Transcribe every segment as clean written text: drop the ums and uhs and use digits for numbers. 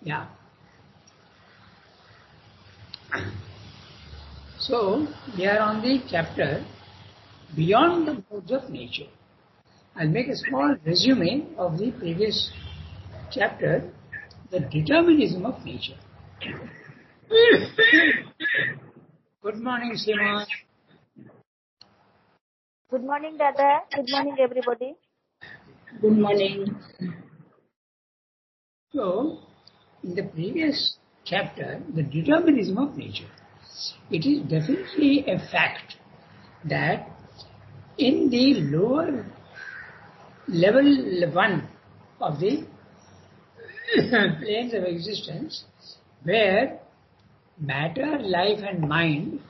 Yeah. So, we are on the chapter Beyond the Modes of Nature. I'll make a small resume of the previous chapter, The Determinism of Nature. Good morning, Seema. Good morning, Dada. Good morning, everybody. Good morning. So, in the previous chapter, The Determinism of Nature, it is definitely a fact that in the lower level 1 of the planes of existence, where matter, life and mind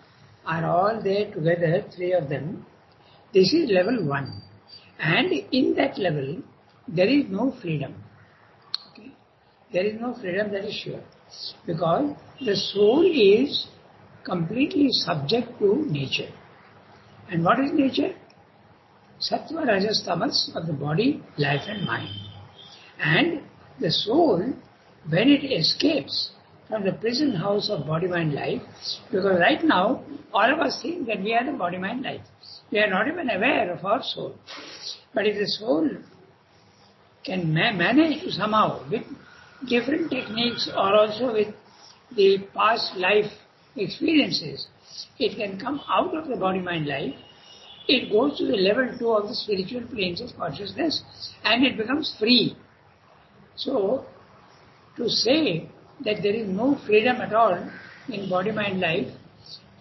are all there together, three of them, this is level 1. And in that level, there is no freedom. Okay? There is no freedom, that is sure. Because the soul is completely subject to nature. And what is nature? Sattva, Rajas, Tamas of the body, life and mind. And the soul, when it escapes from the prison house of body, mind, life, because right now all of us think that we are the body, mind, life. We are not even aware of our soul. But if the soul can manage to somehow, with different techniques or also with the past life experiences, it can come out of the body, mind, life. It goes to the level 2 of the spiritual planes of consciousness and it becomes free. So, to say that there is no freedom at all in body, mind, life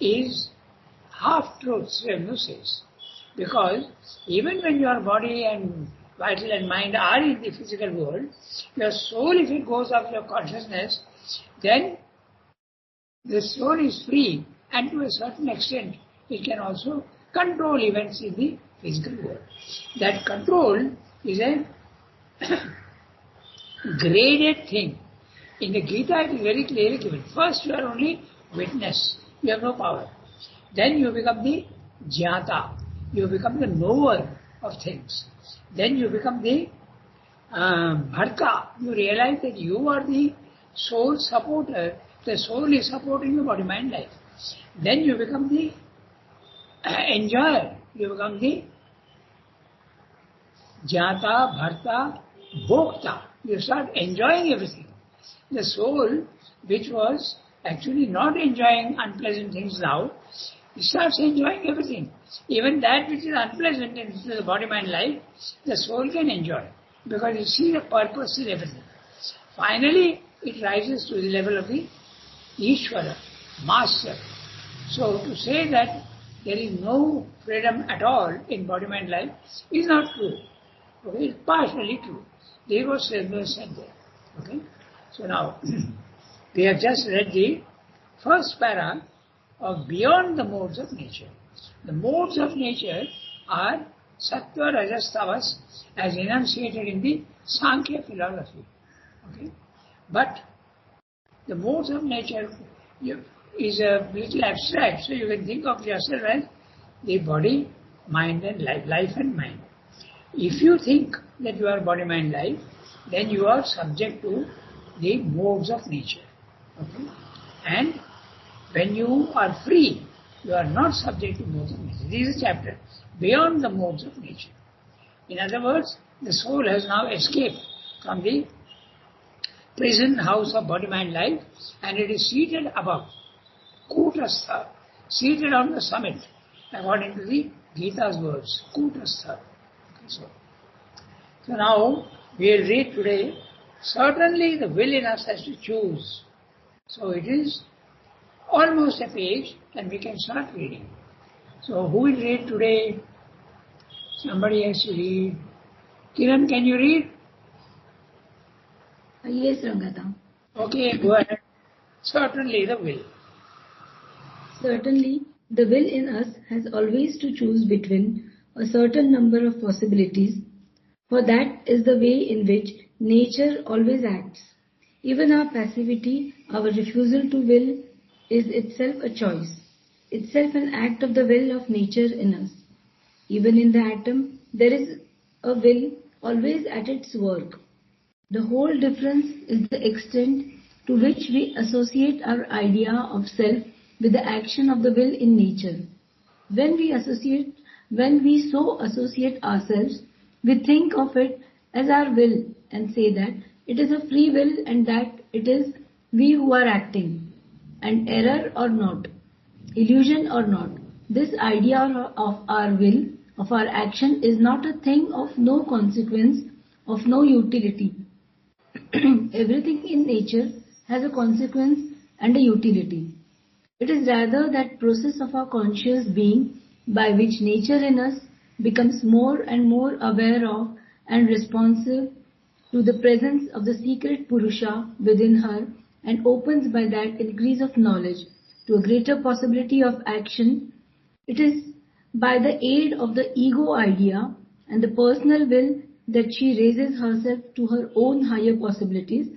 is half-truths, Ranga says. Because even when your body and vital and mind are in the physical world, your soul, if it goes off your consciousness, then the soul is free and to a certain extent it can also control events in the physical world. That control is a graded thing. In the Gita it is very clearly given. First you are only witness, you have no power. Then you become the jnata, you become the knower of things. Then you become the bharta, you realize that you are the soul supporter, the soul is supporting your body, mind, life. Then you become the enjoyer, you become the jnata, bharta, bhokta. You start enjoying everything. The soul, which was actually not enjoying unpleasant things now, it starts enjoying everything. Even that which is unpleasant in the body, mind, life, the soul can enjoy. Because you see the purpose in everything. Finally, it rises to the level of the Ishvara, Master. So to say that there is no freedom at all in body, mind, life is not true. Okay, it's partially true. There was said there. Okay? So now, we have just read the first para of Beyond the Modes of Nature. The modes of nature are Sattva, Rajas, Tamas as enunciated in the Sankhya philosophy. Okay? But the modes of nature is a little abstract, so you can think of yourself as the body, mind and life, life and mind. If you think that you are body, mind, life, then you are subject to the modes of nature. Okay? And when you are free, you are not subject to modes of nature. This is a chapter, Beyond the Modes of Nature. In other words, the soul has now escaped from the prison house of body, mind, life, and it is seated above, Kutastha, seated on the summit, according to the Gita's words, Kutastha. Okay, so now we will read today, certainly the will in us has to choose. So it is almost a page and we can start reading. So who will read today? Somebody has to read. Kiran, can you read? Yes, Ranga. Okay, go ahead. Certainly the will. Certainly, the will in us has always to choose between a certain number of possibilities, for that is the way in which nature always acts. Even our passivity, our refusal to will, is itself a choice, itself an act of the will of nature in us. Even in the atom, there is a will always at its work. The whole difference is the extent to which we associate our idea of self with the action of the will in nature. When we so associate ourselves, we think of it as our will and say that it is a free will and that it is we who are acting. And error or not, illusion or not, this idea of our will, of our action is not a thing of no consequence, of no utility. Everything in nature has a consequence and a utility. It is rather that process of our conscious being by which nature in us becomes more and more aware of and responsive to the presence of the secret Purusha within her and opens by that increase of knowledge to a greater possibility of action. It is by the aid of the ego idea and the personal will that she raises herself to her own higher possibilities,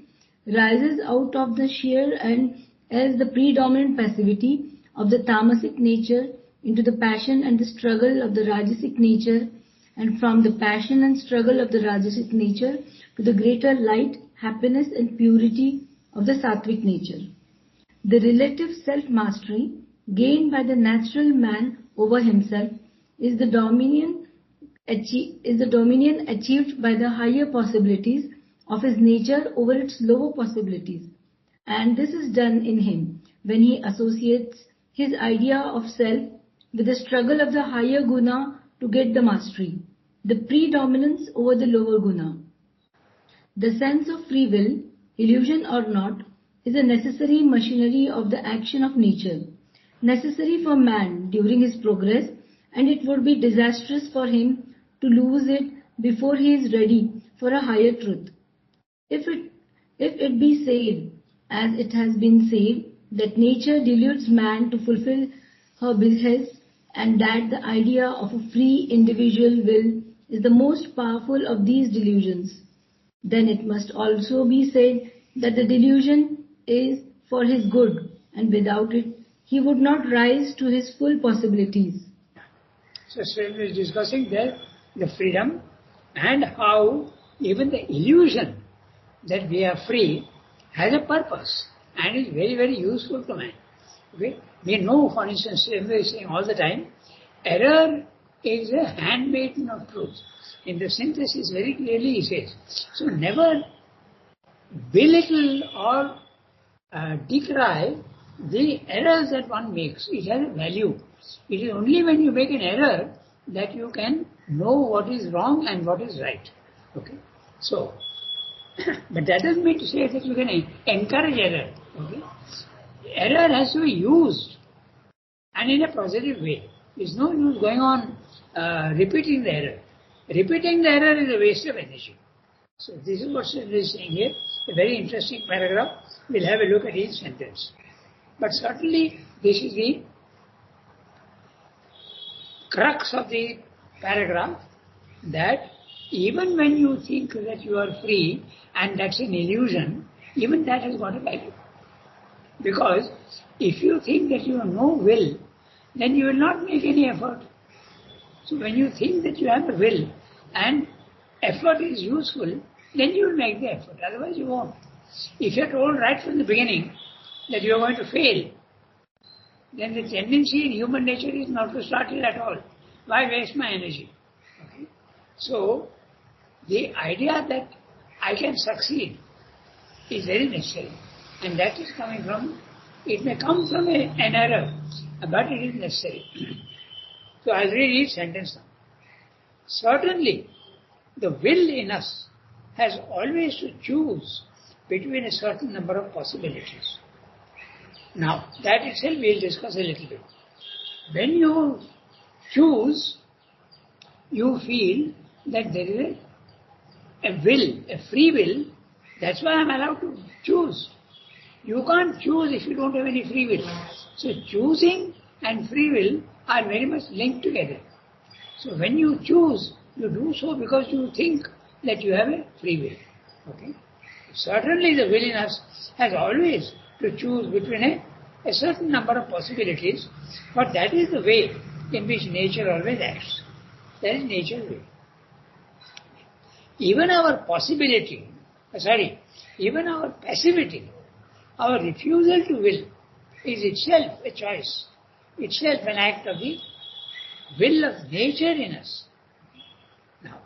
rises out of the sheer and as the predominant passivity of the tamasic nature into the passion and the struggle of the rajasic nature, and from the passion and struggle of the rajasic nature to the greater light, happiness and purity of the sattvic nature. The relative self-mastery gained by the natural man over himself is the dominion achieved by the higher possibilities of his nature over its lower possibilities. And this is done in him when he associates his idea of self with the struggle of the higher guna to get the mastery, the predominance over the lower guna. The sense of free will, illusion or not, is a necessary machinery of the action of nature, necessary for man during his progress, and it would be disastrous for him to lose it before he is ready for a higher truth. If it be said, as it has been said, that nature deludes man to fulfill her behests, and that the idea of a free individual will is the most powerful of these delusions, then it must also be said that the delusion is for his good, and without it he would not rise to his full possibilities. So Swami is discussing there the freedom and how even the illusion that we are free has a purpose and is very, very useful to man. Okay? We know, for instance, Swami is saying all the time, error is a handmaiden of truth. In the synthesis very clearly he says. So never belittle or decry the errors that one makes. It has a value. It is only when you make an error that you can know what is wrong and what is right. Okay? So, but that doesn't mean to say that you can encourage error. Okay? Error has to be used and in a positive way. There's no use going on repeating the error. Repeating the error is a waste of energy. So this is what Swami is saying here. A very interesting paragraph. We'll have a look at each sentence. But certainly this is the crux of the paragraph, that even when you think that you are free and that's an illusion, even that has got a value. Because if you think that you have no will, then you will not make any effort. So when you think that you have a will and effort is useful, then you will make the effort, otherwise you won't. If you are told right from the beginning that you are going to fail, then the tendency in human nature is not to start it at all. Why waste my energy? Okay? So the idea that I can succeed is very necessary, and that is coming from, it may come from an error, but it is necessary. So I'll read each sentence now. Certainly, the will in us has always to choose between a certain number of possibilities. Now, that itself we'll discuss a little bit. When you choose, you feel that there is a will, a free will. That's why I'm allowed to choose. You can't choose if you don't have any free will. So choosing and free will are very much linked together. So when you choose, you do so because you think that you have a free will. Okay? Certainly the will in us has always to choose between a certain number of possibilities, but that is the way in which nature always acts. That is nature's way. even our even our passivity, our refusal to will is itself a choice, itself an act of the will of nature in us. Now,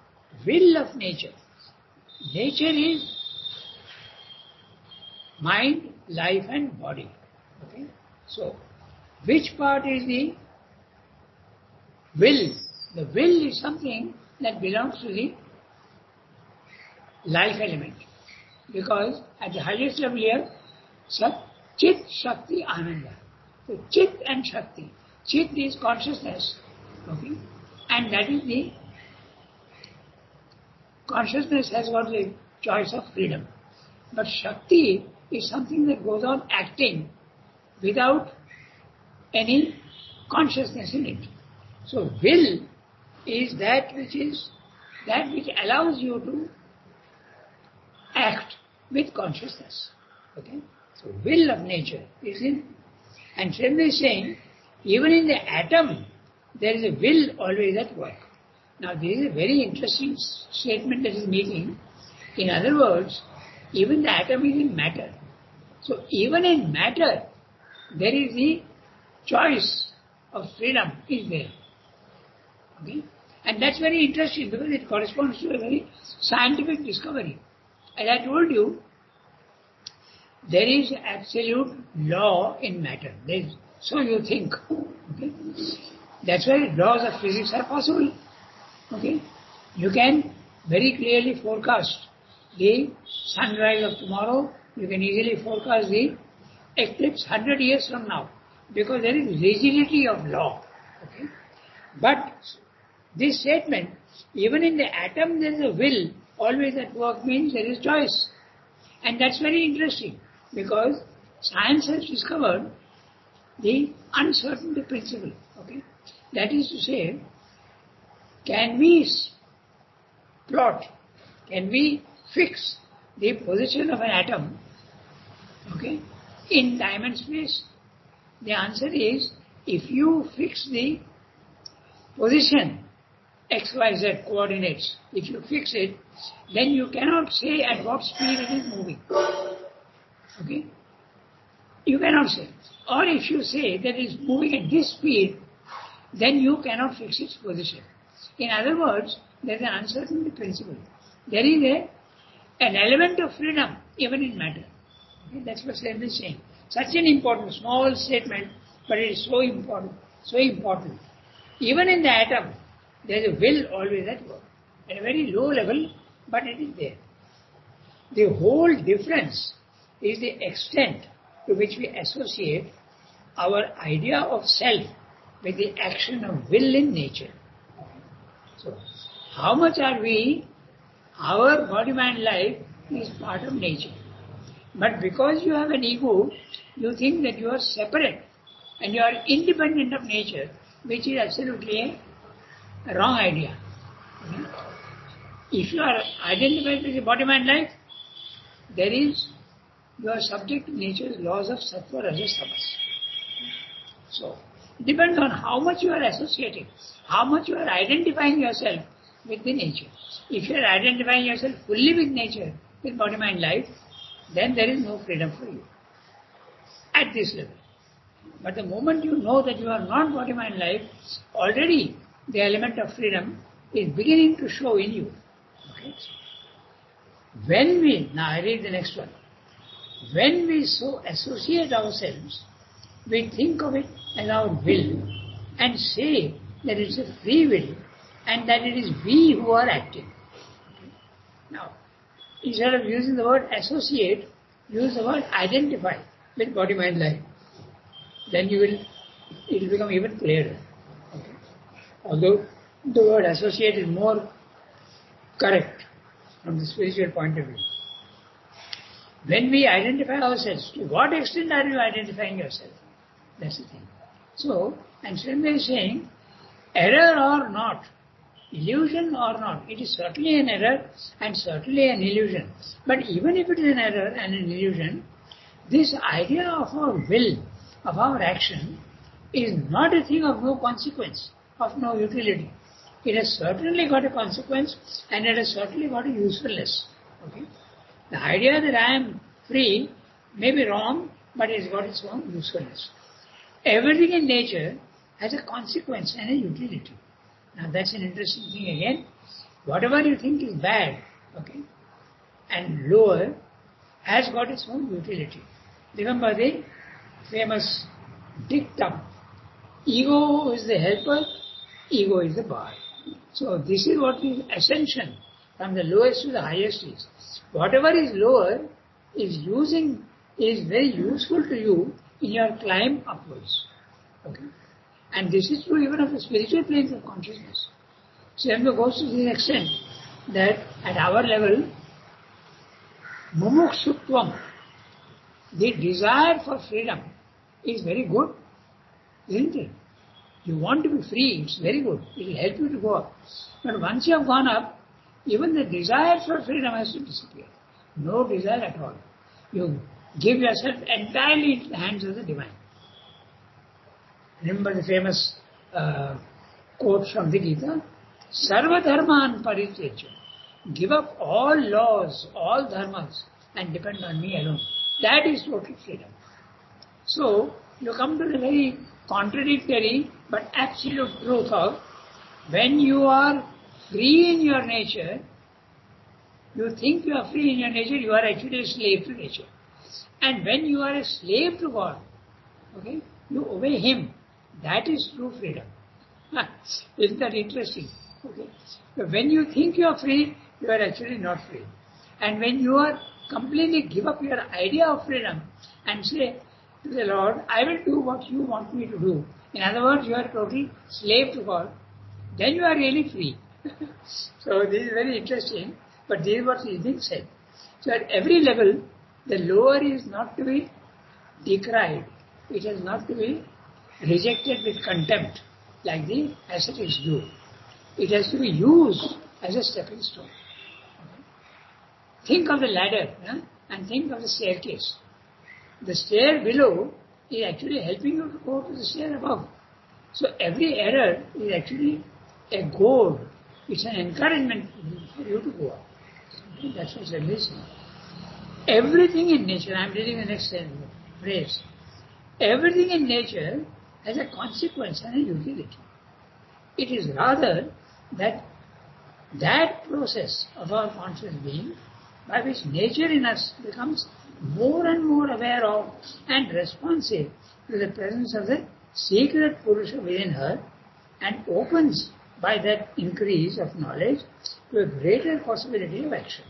will of nature. Nature is mind, life and body. Okay? So, which part is the will? The will is something that belongs to the life element. Because at the highest level here, Chit, Shakti, Ananda. So Chit and Shakti. Chit is consciousness. Okay? And that is the consciousness has got the choice of freedom. But Shakti is something that goes on acting without any consciousness in it. So will is that which allows you to act with consciousness. Okay? So will of nature is in, and Srila is saying, even in the atom, there is a will always at work. Now this is a very interesting statement that is making. In other words, even the atom is in matter. So even in matter, there is the choice of freedom is there. Okay? And that's very interesting because it corresponds to a very scientific discovery. As I told you, there is absolute law in matter. So you think. Okay? That's why laws of physics are possible. Okay? You can very clearly forecast the sunrise of tomorrow. You can easily forecast the eclipse 100 years from now because there is rigidity of law. Okay? But this statement, even in the atom there is a will always at work, means there is choice. And that's very interesting because science has discovered the uncertainty principle. Okay? That is to say, can we plot, can we fix the position of an atom, okay, in time and space? The answer is, if you fix the position XYZ coordinates, if you fix it, then you cannot say at what speed it is moving. Okay? You cannot say. Or if you say that it is moving at this speed, then you cannot fix its position. In other words, there is an uncertainty principle. There is an element of freedom even in matter. Okay? That's what Srila is saying. Such an important, small statement, but it is so important, so important. Even in the atom, there is a will always at work. At a very low level, but it is there. The whole difference is the extent to which we associate our idea of self with the action of will in nature. So, how much are we, our body-mind life is part of nature. But because you have an ego, you think that you are separate and you are independent of nature, which is absolutely a wrong idea. Okay? If you are identified with the body-mind life, you are subject to nature's laws of sattva, rajas, tamas. So, it depends on how much you are associating, how much you are identifying yourself with the nature. If you are identifying yourself fully with nature, with body-mind life, then there is no freedom for you at this level. But the moment you know that you are not body-mind life, already the element of freedom is beginning to show in you. Okay? Now I read the next one. When we so associate ourselves, we think of it as our will and say that it's a free will and that it is we who are acting. Okay? Now, instead of using the word associate, use the word identify with body-mind life. Then it will become even clearer. Okay? Although the word associate is more correct from the spiritual point of view. When we identify ourselves, to what extent are you identifying yourself? That's the thing. So, and Srila is saying, error or not, illusion or not, it is certainly an error and certainly an illusion. But even if it is an error and an illusion, this idea of our will, of our action, is not a thing of no consequence, of no utility. It has certainly got a consequence and it has certainly got a usefulness. Okay? The idea that I am free may be wrong, but it has got its own usefulness. Everything in nature has a consequence and a utility. Now that's an interesting thing again. Whatever you think is bad, okay, and lower, has got its own utility. Remember the famous dictum, ego is the helper, ego is the bar. So this is what is ascension from the lowest to the highest is. Whatever is lower is very useful to you in your climb upwards. Okay? And this is true even of the spiritual planes of consciousness. Swayambhu goes to the extent that at our level, mumukshutvam, the desire for freedom is very good, isn't it? You want to be free, it's very good. It will help you to go up. But once you have gone up, even the desire for freedom has to disappear. No desire at all. You give yourself entirely into the hands of the divine. Remember the famous quote from the Gita? Sarva dharman parityajya. Give up all laws, all dharmas, and depend on me alone. That is total freedom. So, you come to the very contradictory but absolute truth of when you are free in your nature, you think you are free in your nature, you are actually a slave to nature. And when you are a slave to God, okay, you obey Him. That is true freedom. Isn't that interesting? Okay. But when you think you are free, you are actually not free. And when you are completely give up your idea of freedom and say to the Lord, I will do what you want me to do. In other words, you are a total slave to God. Then you are really free. So this is very interesting. But this is what is being said. So at every level, the lower is not to be decried. It is not to be rejected with contempt like the ascetics do. It has to be used as a stepping stone. Think of the ladder and think of the staircase. The stair below is actually helping you to go to the stair above. So every error is actually a goad. It's an encouragement for you to go up. That's what I'm listening. Everything in nature, I'm reading the next phrase. Everything in nature has a consequence and a utility. It is rather that process of our conscious being by which nature in us becomes more and more aware of and responsive to the presence of the secret Purusha within her and opens by that increase of knowledge to a greater possibility of action.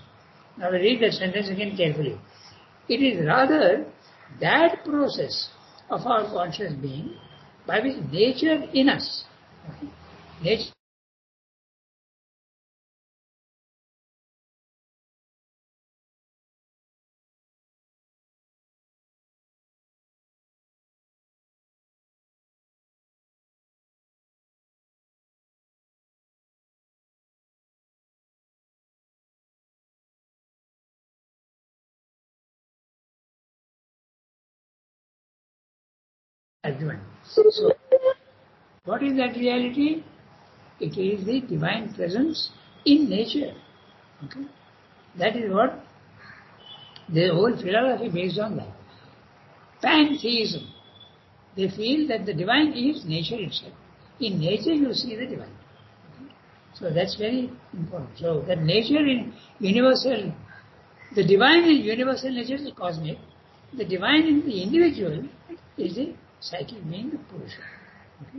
Now we read that sentence again carefully. It is rather that process of our conscious being by which nature in us, okay, nature argument. So, what is that reality? It is the divine presence in nature. Okay? That is what the whole philosophy based on that. Pantheism. They feel that the divine is nature itself. In nature you see the divine. Okay? So that's very important. So that nature in universal, the divine in universal nature is cosmic. The divine in the individual is the psychic being, the Purusha. Okay?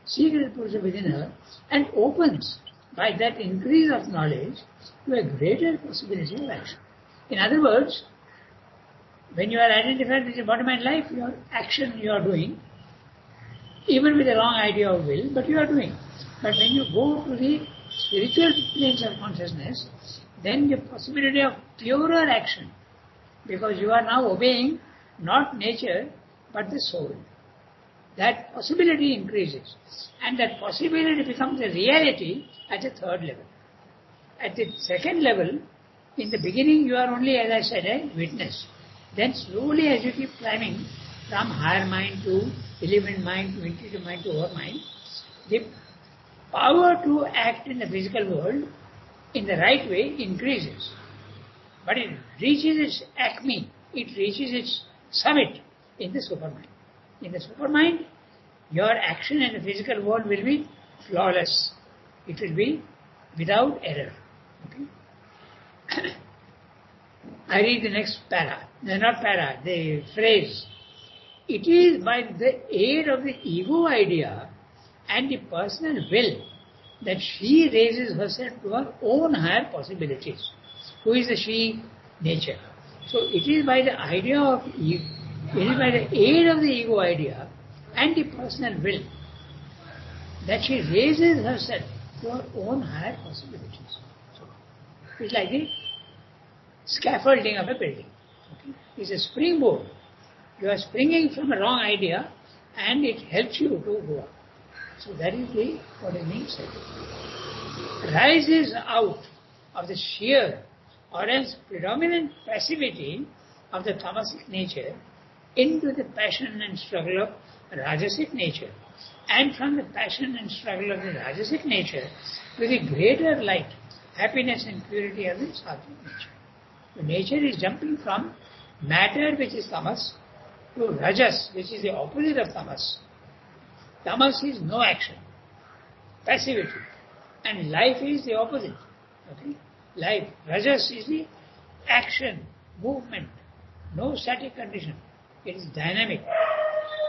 Secret Purusha within her and opens by that increase of knowledge to a greater possibility of action. In other words, when you are identified with your bottom line life, your action you are doing, even with a wrong idea of will, but you are doing. But when you go to the spiritual planes of consciousness, then the possibility of purer action, because you are now obeying not nature, but the soul. That possibility increases. And that possibility becomes a reality at the third level. At the second level, in the beginning you are only, as I said, a witness. Then slowly as you keep climbing from higher mind to element mind to intuitive mind to over mind, the power to act in the physical world in the right way increases. But it reaches its acme, it reaches its summit in the supermind. In the supermind, your action in the physical world will be flawless. It will be without error. Okay? I read the next para. No, not para, the phrase. It is by the aid of the ego idea and the personal will that she raises herself to her own higher possibilities. Who is the she? Nature. So it is by the idea of ego, it is by the aid of the ego idea and the personal will that she raises herself to her own higher possibilities. So it's like the scaffolding of a building. Okay? It's a springboard. You are springing from a wrong idea and it helps you to go up. So that is what it means. Rises out of the sheer or else predominant passivity of the tamasic nature into the passion and struggle of rajasic nature, and from the passion and struggle of the rajasic nature to the greater light, happiness and purity of the sattvic nature. The nature is jumping from matter, which is tamas, to rajas, which is the opposite of tamas. Tamas is no action, passivity, and life is the opposite. Okay? Life, rajas is the action, movement, no static condition. It is dynamic.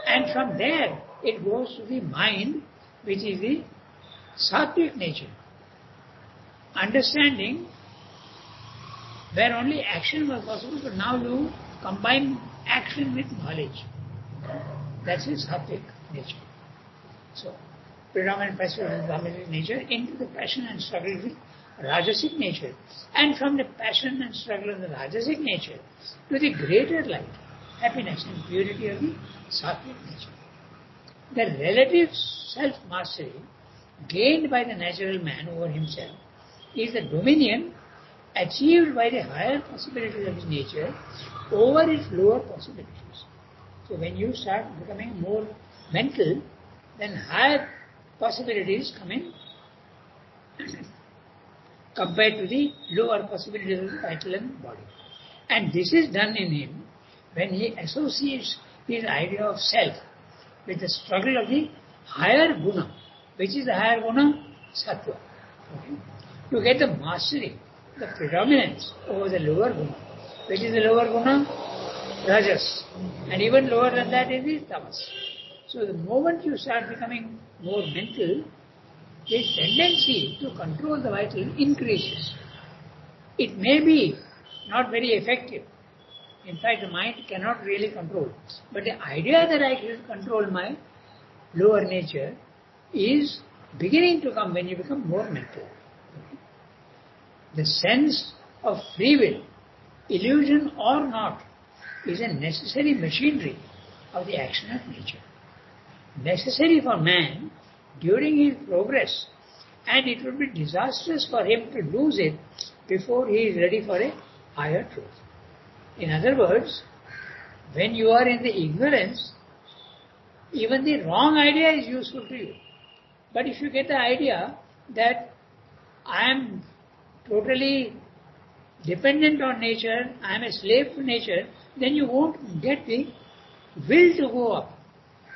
And from there, it goes to the mind, which is the sattvic nature. Understanding where only action was possible, but now you combine action with knowledge. That's his sattvic nature. So, predominant passive and tamasic nature into the passion and struggle with rajasic nature, and from the passion and struggle of the rajasic nature to the greater light, happiness and purity of the sattvic nature. The relative self-mastery gained by the natural man over himself is the dominion achieved by the higher possibilities of his nature over its lower possibilities. So when you start becoming more mental, then higher possibilities come in compared to the lower possibilities of the vital and body. And this is done in him when he associates his idea of self with the struggle of the higher guna. Which is the higher guna? Sattva. Okay? To get the mastery, the predominance over the lower guna. Which is the lower guna? Rajas. And even lower than that is the tamas. So the moment you start becoming more mental, the tendency to control the vital increases. It may be not very effective. In fact, the mind cannot really control. But the idea that I can control my lower nature is beginning to come when you become more mental. The sense of free will, illusion or not, is a necessary machinery of the action of nature. Necessary for man during his progress, and it would be disastrous for him to lose it before he is ready for a higher truth. In other words, when you are in the ignorance, even the wrong idea is useful to you. But if you get the idea that I am totally dependent on nature, I am a slave to nature, then you won't get the will to go up.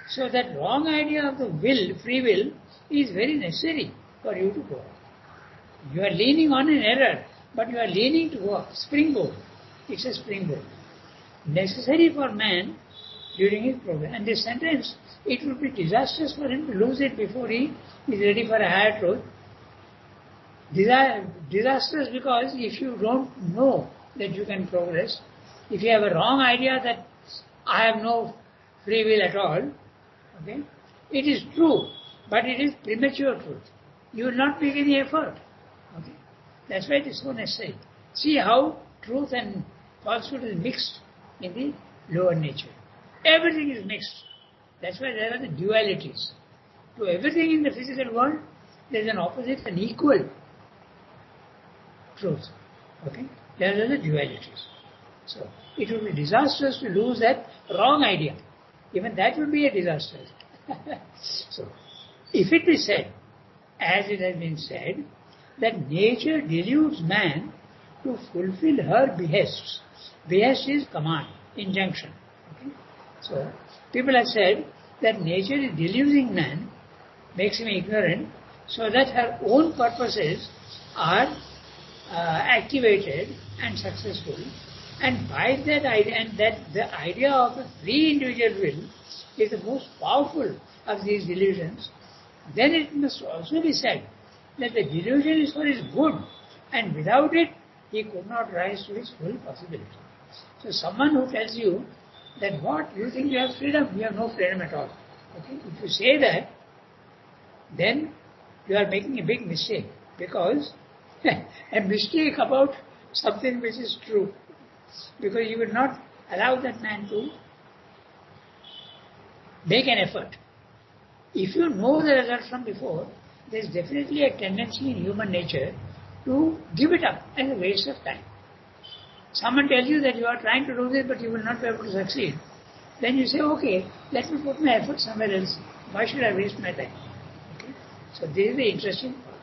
So that wrong idea of the will, free will, is very necessary for you to go up. You are leaning on an error, but you are leaning to go up. Springboard. It's a springboard. Necessary for man during his progress. And this sentence, it would be disastrous for him to lose it before he is ready for a higher truth. Disastrous because if you don't know that you can progress, if you have a wrong idea that I have no free will at all, okay, it is true, but it is premature truth. You will not make any effort. Okay, that's why it is so necessary. See how truth and falsehood is mixed in the lower nature. Everything is mixed. That's why there are the dualities. To everything in the physical world, there is an opposite and equal truth. Okay? There are the dualities. So, it would be disastrous to lose that wrong idea. Even that would be a disaster. So, if it is said as it has been said, that nature deludes man to fulfill her behests. Behest is command, injunction. Okay? So, people have said that nature is deluding man, makes him ignorant, so that her own purposes are activated and successful. And by that idea, and that the idea of a free individual will is the most powerful of these delusions, then it must also be said that the delusion is for his good, and without it, he could not rise to his full possibility. So someone who tells you that what, you think you have freedom, you have no freedom at all. Okay? If you say that, then you are making a big mistake, because a mistake about something which is true, because you will not allow that man to make an effort. If you know the result from before, there is definitely a tendency in human nature to give it up as a waste of time. Someone tells you that you are trying to do this but you will not be able to succeed. Then you say, okay, let me put my effort somewhere else. Why should I waste my time? Okay? So this is the interesting part.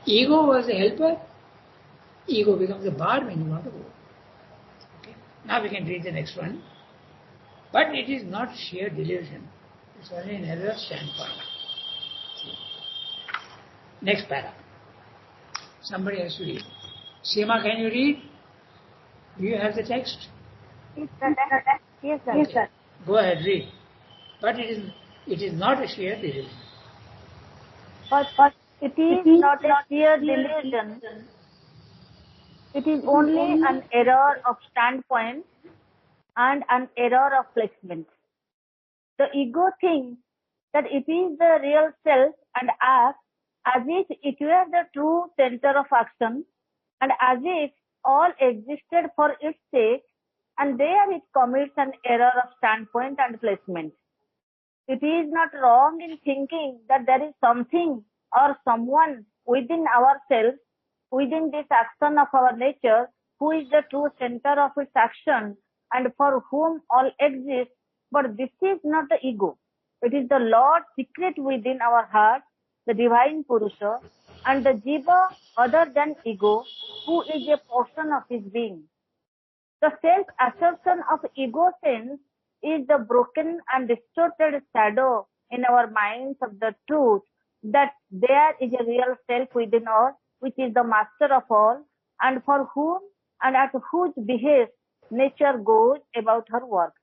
Ego was the helper. Ego becomes the bar when you want to go. Okay? Now we can read the next one. But it is not sheer delusion. It's only an error of standpoint. Next para. Somebody has to read. Seema, can you read? Do you have the text? Yes, sir. Yes, sir. Okay. Go ahead, read. But it is not a sheer delusion. But it is not a sheer delusion. It is only an error of standpoint and an error of placement. The ego thinks that it is the real self and acts as if it were the true center of action, and as if all existed for its sake, and there it commits an error of standpoint and placement. It is not wrong in thinking that there is something or someone within ourselves, within this action of our nature, who is the true center of its action and for whom all exists, but this is not the ego. It is the Lord secret within our heart, the divine Purusha, and the Jiva other than ego, who is a portion of his being. The self-assertion of ego sense is the broken and distorted shadow in our minds of the truth that there is a real self within us, which is the master of all, and for whom and at whose behest nature goes about her work.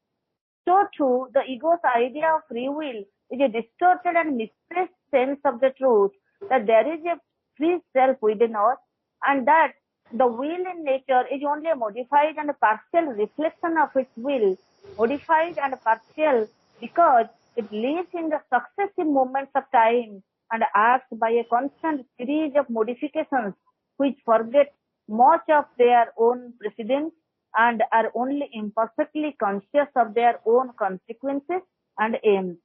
So too, the ego's idea of free will is a distorted and misplaced sense of the truth that there is a free self within us, and that the will in nature is only a modified and partial reflection of its will, modified and partial because it lives in the successive moments of time and acts by a constant series of modifications which forget much of their own precedents and are only imperfectly conscious of their own consequences and aims.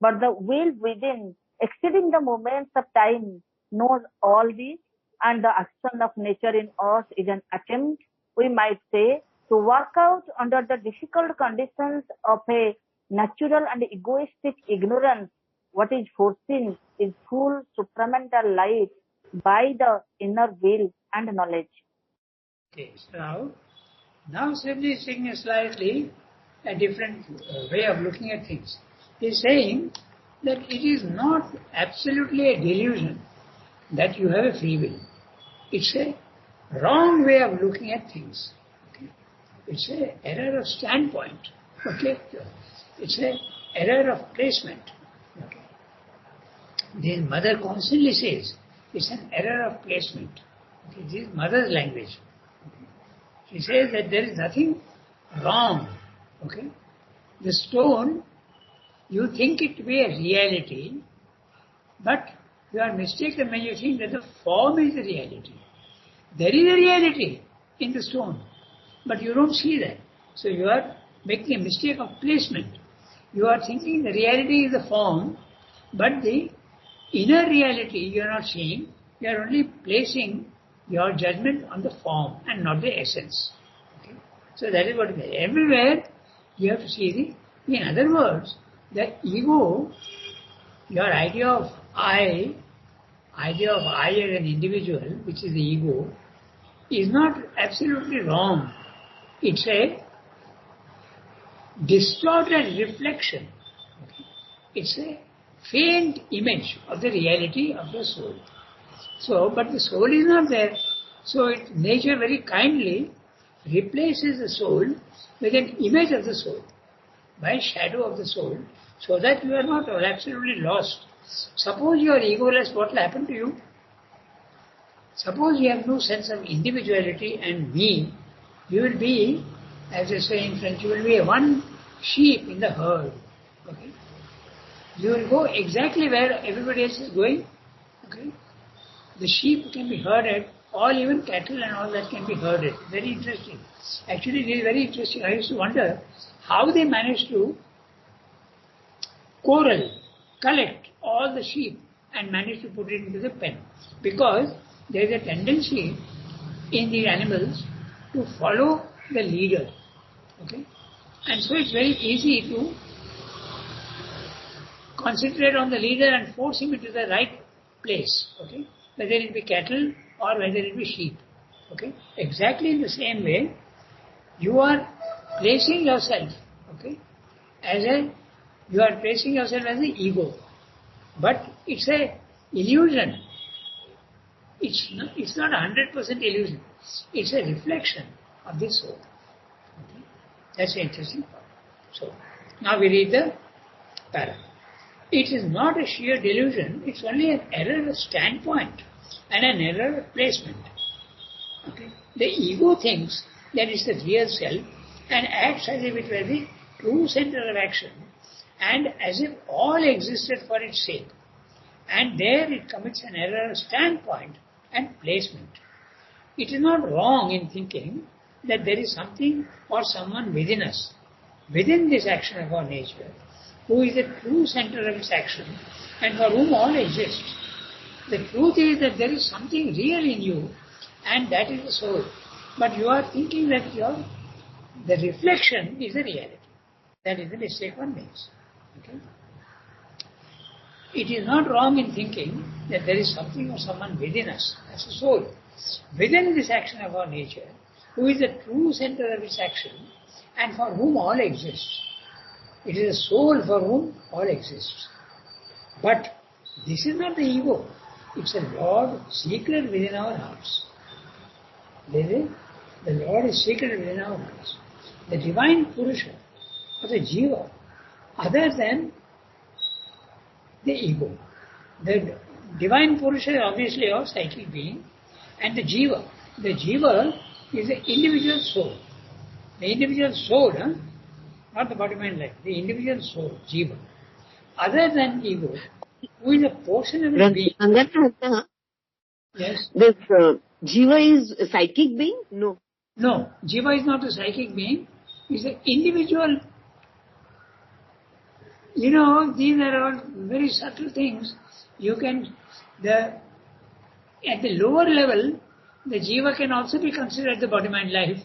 But the will within, exceeding the moments of time, knows all these, and the action of nature in us is an attempt, we might say, to work out under the difficult conditions of a natural and egoistic ignorance what is foreseen in full supramental light by the inner will and knowledge. Okay, so now simply taking a slightly a different way of looking at things. He's saying that it is not absolutely a delusion that you have a free will. It's a wrong way of looking at things. Okay? It's an error of standpoint. Okay? It's an error of placement. Okay? The mother constantly says it's an error of placement. Okay? This is mother's language. Okay? She says that there is nothing wrong. Okay? The stone, you think it to be a reality, but you are mistaken when you think that the form is the reality. There is a reality in the stone, but you don't see that. So you are making a mistake of placement. You are thinking the reality is the form, but the inner reality you are not seeing. You are only placing your judgment on the form and not the essence. Okay? So that is what it is. Everywhere you have to see the, in other words, the ego, your idea of I, idea of I as an individual, which is the ego, is not absolutely wrong. It's a distorted reflection. Okay? It's a faint image of the reality of the soul. So, but the soul is not there. So, nature very kindly replaces the soul with an image of the soul, by shadow of the soul, so that you are not absolutely lost. Suppose you are egoless, what will happen to you? Suppose you have no sense of individuality and me, you will be, as they say in French, you will be one sheep in the herd. Okay? You will go exactly where everybody else is going. Okay? The sheep can be herded, all even cattle and all that can be herded. Very interesting. Actually, it is very interesting. I used to wonder how they manage to collect all the sheep and manage to put it into the pen. Because there is a tendency in the animals to follow the leader. Okay? And so it's very easy to concentrate on the leader and force him into the right place. Okay? Whether it be cattle or whether it be sheep. Okay? Exactly in the same way, you are placing yourself, okay, you are placing yourself as the ego. But it's a illusion. It's not 100% illusion. It's a reflection of the soul. Okay? That's an interesting part. So, now we read the paragraph. It is not a sheer delusion, it's only an error of standpoint and an error of placement. Okay? The ego thinks that it's the real self and acts as if it were the true center of action and as if all existed for its sake. And there it commits an error of standpoint and placement. It is not wrong in thinking that there is something or someone within us, within this action of our nature, who is the true center of its action and for whom all exists. The truth is that there is something real in you and that is the soul. But you are thinking that the reflection is the reality. That is the mistake one makes. Okay? It is not wrong in thinking that there is something or someone within us, as a soul, within this action of our nature, who is the true center of its action and for whom all exists. It is a soul for whom all exists. But this is not the ego. It's a Lord secret within our hearts. The Lord is secret within our hearts. The divine Purusha, or the Jiva, other than the ego. The divine Purusha is obviously our psychic being, and the Jiva. The Jiva is the individual soul. The individual soul, not the body, mind, life. The individual soul, Jiva. Other than ego, who is a portion of the being. Ranga, Yes. this Jiva is a psychic being? No. No, Jiva is not a psychic being. It's an individual. These are all very subtle things. At the lower level, the Jiva can also be considered the body, mind, life,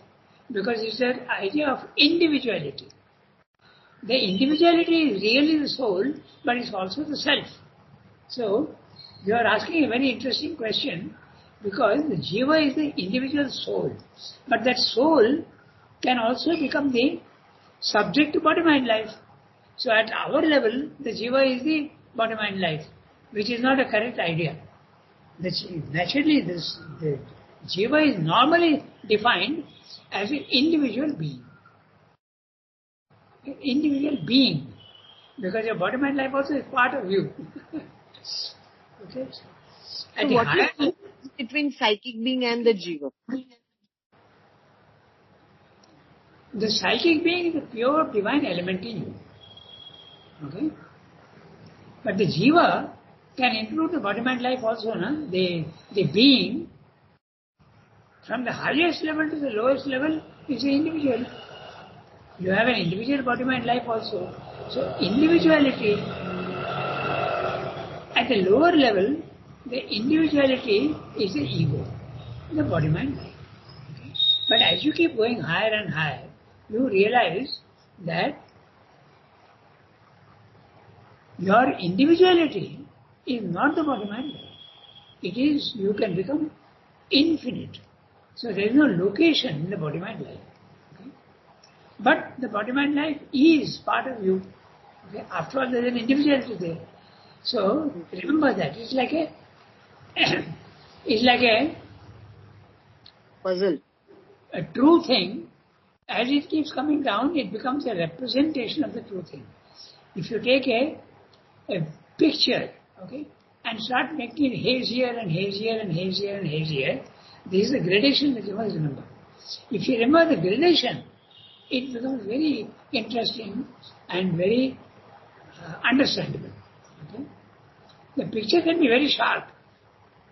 because it's an idea of individuality. The individuality is really the soul, but it's also the self. So, you are asking a very interesting question, because the Jiva is the individual soul, but that soul can also become the subject to body, mind, life. So at our level, the Jiva is the body, mind, life, which is not a correct idea. Naturally, the Jiva is normally defined as an individual being. An individual being, because your body, mind, life also is part of you. Okay? So what is the difference between psychic being and the Jiva? The psychic being is a pure divine element in you. Okay? But the Jiva can include the body, mind, life also. The being, from the highest level to the lowest level, is an individual. You have an individual body, mind, life also. So individuality, at the lower level, the individuality is the ego, the body, mind, life. Okay? But as you keep going higher and higher, you realize that your individuality is not the body, mind, life. you can become infinite. So there is no location in the body-mind life. Okay? But the body-mind life is part of you. Okay? After all, there is an individuality there. So remember that. It's like Puzzle. a true thing. As it keeps coming down, it becomes a representation of the true thing. If you take a picture, okay, and start making it hazier and hazier and hazier and hazier, this is the gradation that you must remember. If you remember the gradation, it becomes very interesting and very understandable. Okay? The picture can be very sharp,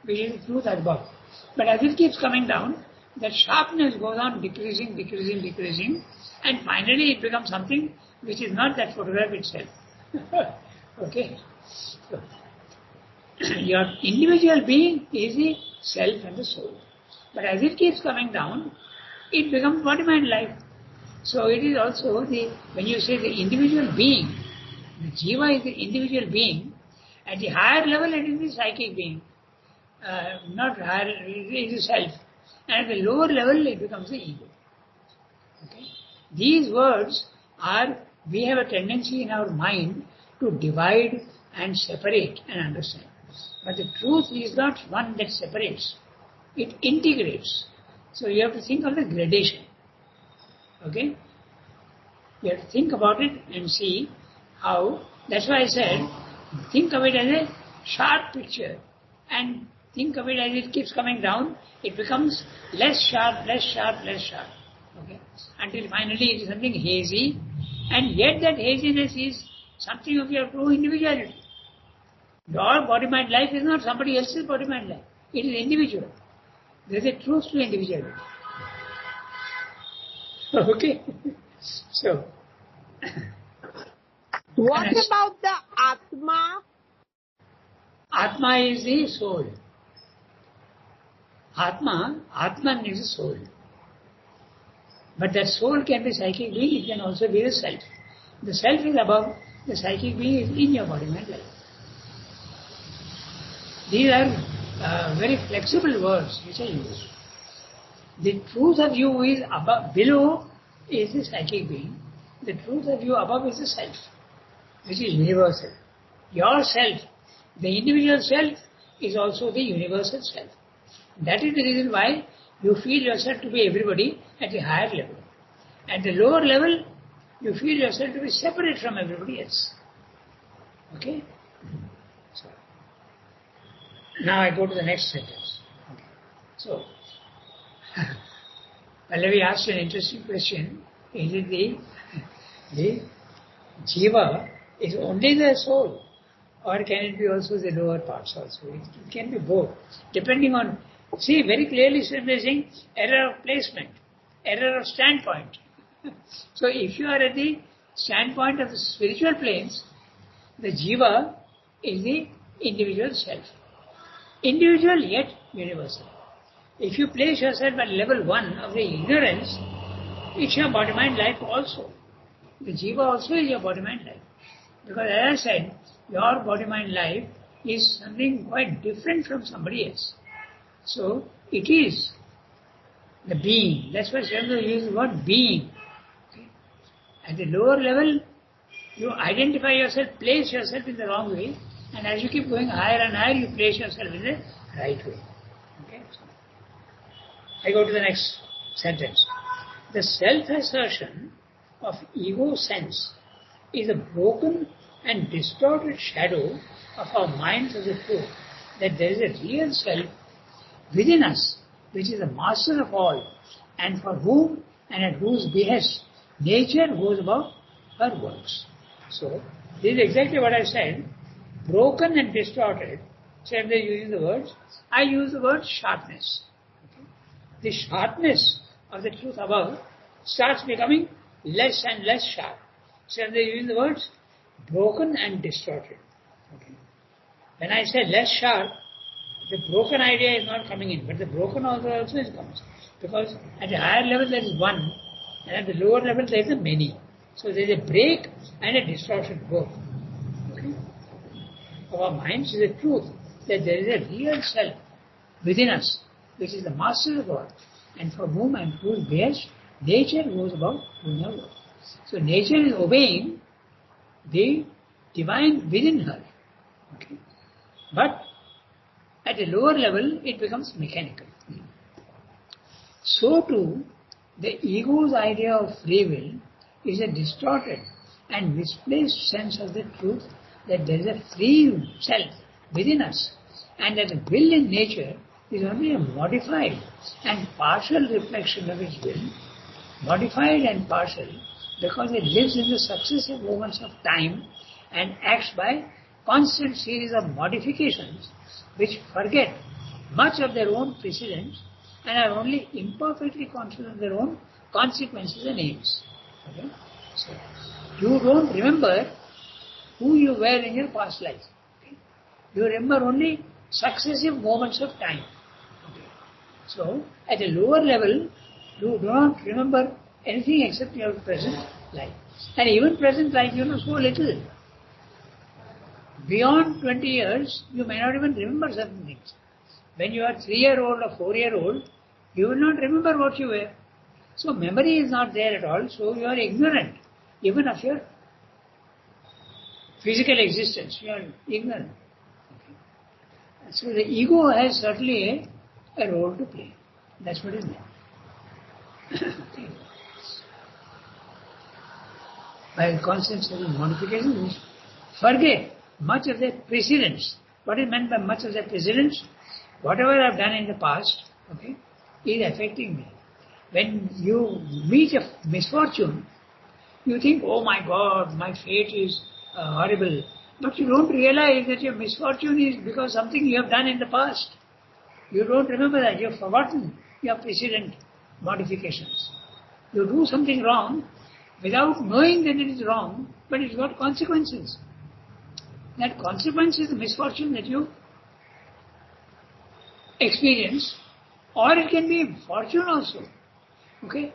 which is the truth above. But as it keeps coming down, that sharpness goes on decreasing, and finally it becomes something which is not that photograph itself. Okay? So, your individual being is the self and the soul. But as it keeps coming down, it becomes body-mind life. So it is also when you say the individual being, the jiva is the individual being, at the higher level it is the psychic being. Not higher, it is the self. And at the lower level it becomes the ego. Okay? These words we have a tendency in our mind to divide and separate and understand. But the truth is not one that separates. It integrates. So you have to think of the gradation. Okay? You have to think about it and see how. That's why I said, think of it as a sharp picture and think of it as it keeps coming down, it becomes less sharp. Okay? Until finally it is something hazy, and yet that haziness is something of your true individuality. Your body-mind life is not somebody else's body-mind life. It is individual. There is a truth to individuality. Okay? So. What about the Atma? Atma is the soul. Atman is the soul. But that soul can be psychic being, it can also be the self. The self is above, the psychic being is in your body-mind life. These are very flexible words which I use. The truth of you is above, below is the psychic being. The truth of you above is the self, which is universal. Your self, the individual self, is also the universal self. That is the reason why you feel yourself to be everybody at a higher level. At the lower level, you feel yourself to be separate from everybody else. Okay? So, now I go to the next sentence. Okay. So, Pallavi asked an interesting question. Is it the jiva is only the soul, or can it be also the lower parts also? It can be both, depending on. See, very clearly saying error of placement, error of standpoint. So if you are at the standpoint of the spiritual planes, the jiva is the individual self. Individual yet universal. If you place yourself at level 1 of the ignorance, it's your body-mind life also. The jiva also is your body-mind life. Because as I said, your body-mind life is something quite different from somebody else. So, it is the being. That's why Ranga used the word being. Okay? At the lower level, you identify yourself, place yourself in the wrong way, and as you keep going higher and higher, you place yourself in the right way. Okay? So, I go to the next sentence. The self-assertion of ego sense is a broken and distorted shadow of our minds as a truth that there is a real self within us, which is the master of all, and for whom and at whose behest nature goes about her works. So, this is exactly what I said. Broken and distorted. So, if they're using the words, I use the word sharpness. Okay? The sharpness of the truth above starts becoming less and less sharp. So, if they're using the words broken and distorted. Okay? When I say less sharp, the broken idea is not coming in, but the broken also is coming. Because at the higher level there is one, and at the lower level there is a many. So there is a break and a distortion both. Okay? Our minds is the truth, that there is a real self within us, which is the master of God, and for whom and whose behest nature goes about doing her work. So nature is obeying the divine within her. Okay. But at a lower level, it becomes mechanical. So too, the ego's idea of free will is a distorted and misplaced sense of the truth that there is a free self within us, and that the will in nature is only a modified and partial reflection of its will, modified and partial because it lives in the successive moments of time and acts by constant series of modifications which forget much of their own precedents and are only imperfectly conscious of their own consequences and aims. Okay? So, you don't remember who you were in your past life. Okay? You remember only successive moments of time. Okay? So, at a lower level, you do not remember anything except your present life. And even present life, you know so little. Beyond 20 years, you may not even remember certain things. When you are 3-year-old or 4-year-old, you will not remember what you were. So memory is not there at all, so you are ignorant even of your physical existence. You are ignorant. Okay. So the ego has certainly a role to play. That's what it means. Okay. By constant modifications, forget much of their precedents. What is meant by much of their precedents? Whatever I have done in the past, okay, is affecting me. When you meet a misfortune, you think, oh my God, my fate is horrible. But you don't realize that your misfortune is because something you have done in the past. You don't remember that. You have forgotten your precedent modifications. You do something wrong without knowing that it is wrong, but it's got consequences. That consequence is the misfortune that you experience, or it can be fortune also. Okay?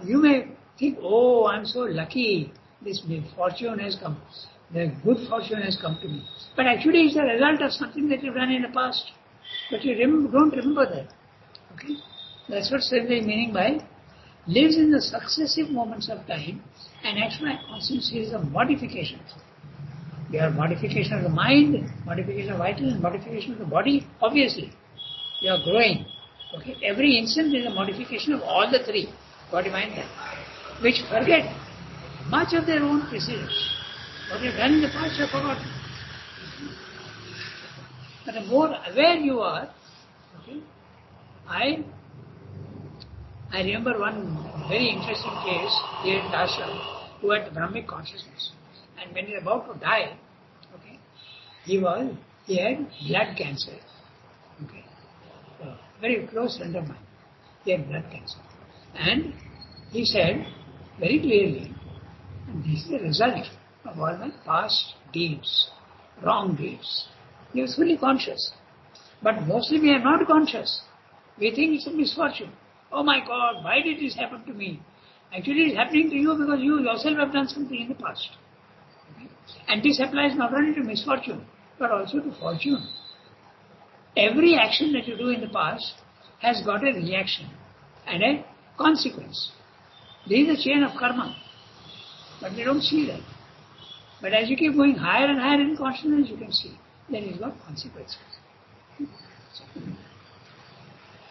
You may think, oh, I'm so lucky, this fortune has come, the good fortune has come to me. But actually it's a result of something that you've done in the past. But you don't remember that. Okay? That's what Sri is meaning by lives in the successive moments of time and acts by a constant series of modifications. There are modification of the mind, modification of vital, and modification of the body, obviously. You are growing. Okay? Every instant is a modification of all the three, body, mind, and which forget much of their own precedents. What you have done in the past, you have forgotten. But the more aware you are, okay, I remember one very interesting case here in Ashram who had Brahmic consciousness. And when he was about to die, okay, he had blood cancer. Okay. A very close friend of mine. He had blood cancer. And he said very clearly, this is the result of all my past deeds, wrong deeds. He was fully conscious. But mostly we are not conscious. We think it's a misfortune. Oh my God, why did this happen to me? Actually it's happening to you because you yourself have done something in the past. Okay? And this applies not only to misfortune, but also to fortune. Every action that you do in the past has got a reaction and a consequence. There is a chain of karma, but we don't see that. But as you keep going higher and higher in consciousness, you can see that it's got consequences.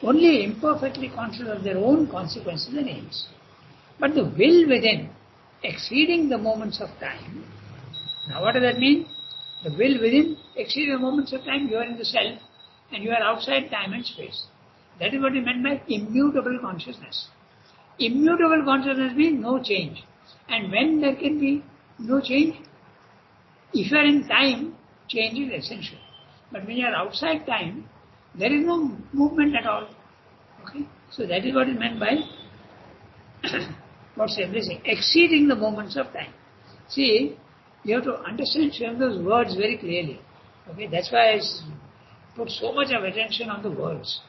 Only imperfectly conscious of their own consequences and aims. But the will within, exceeding the moments of time. Now what does that mean? The will within, exceeding the moments of time, you are in the self and you are outside time and space. That is what is meant by immutable consciousness. Immutable consciousness means no change. And when there can be no change, if you are in time, change is essential. But when you are outside time, there is no movement at all. Okay? So that is what is meant by what's everything, exceeding the moments of time. See, you have to understand some of those words very clearly. Okay? That's why I put so much of attention on the words.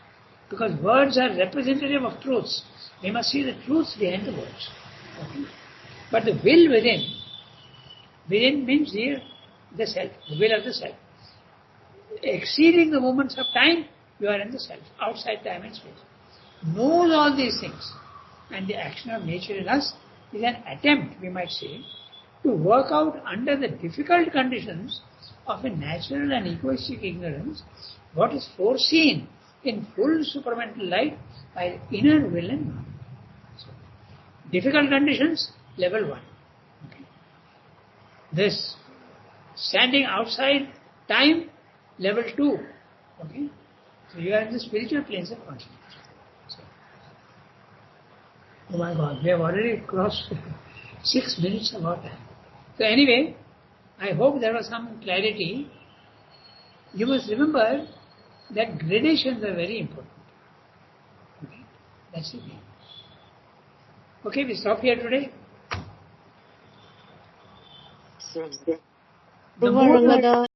Because words are representative of truths. We must see the truths behind the words. Okay? But the will within means here the self, the will of the self. exceeding the movements of time, you are in the self, outside time and space. Knows all these things. And the action of nature in us is an attempt, we might say, to work out under the difficult conditions of a natural and egoistic ignorance what is foreseen in full supramental light by inner will and mind. So, difficult conditions, level 1. Okay. This, standing outside time, level 2. Okay. So you are in the spiritual planes of consciousness. So, oh my God, we have already crossed 6 minutes of our time. So anyway, I hope there was some clarity. You must remember that gradations are very important. Okay, that's it. Okay, we stop here today. The more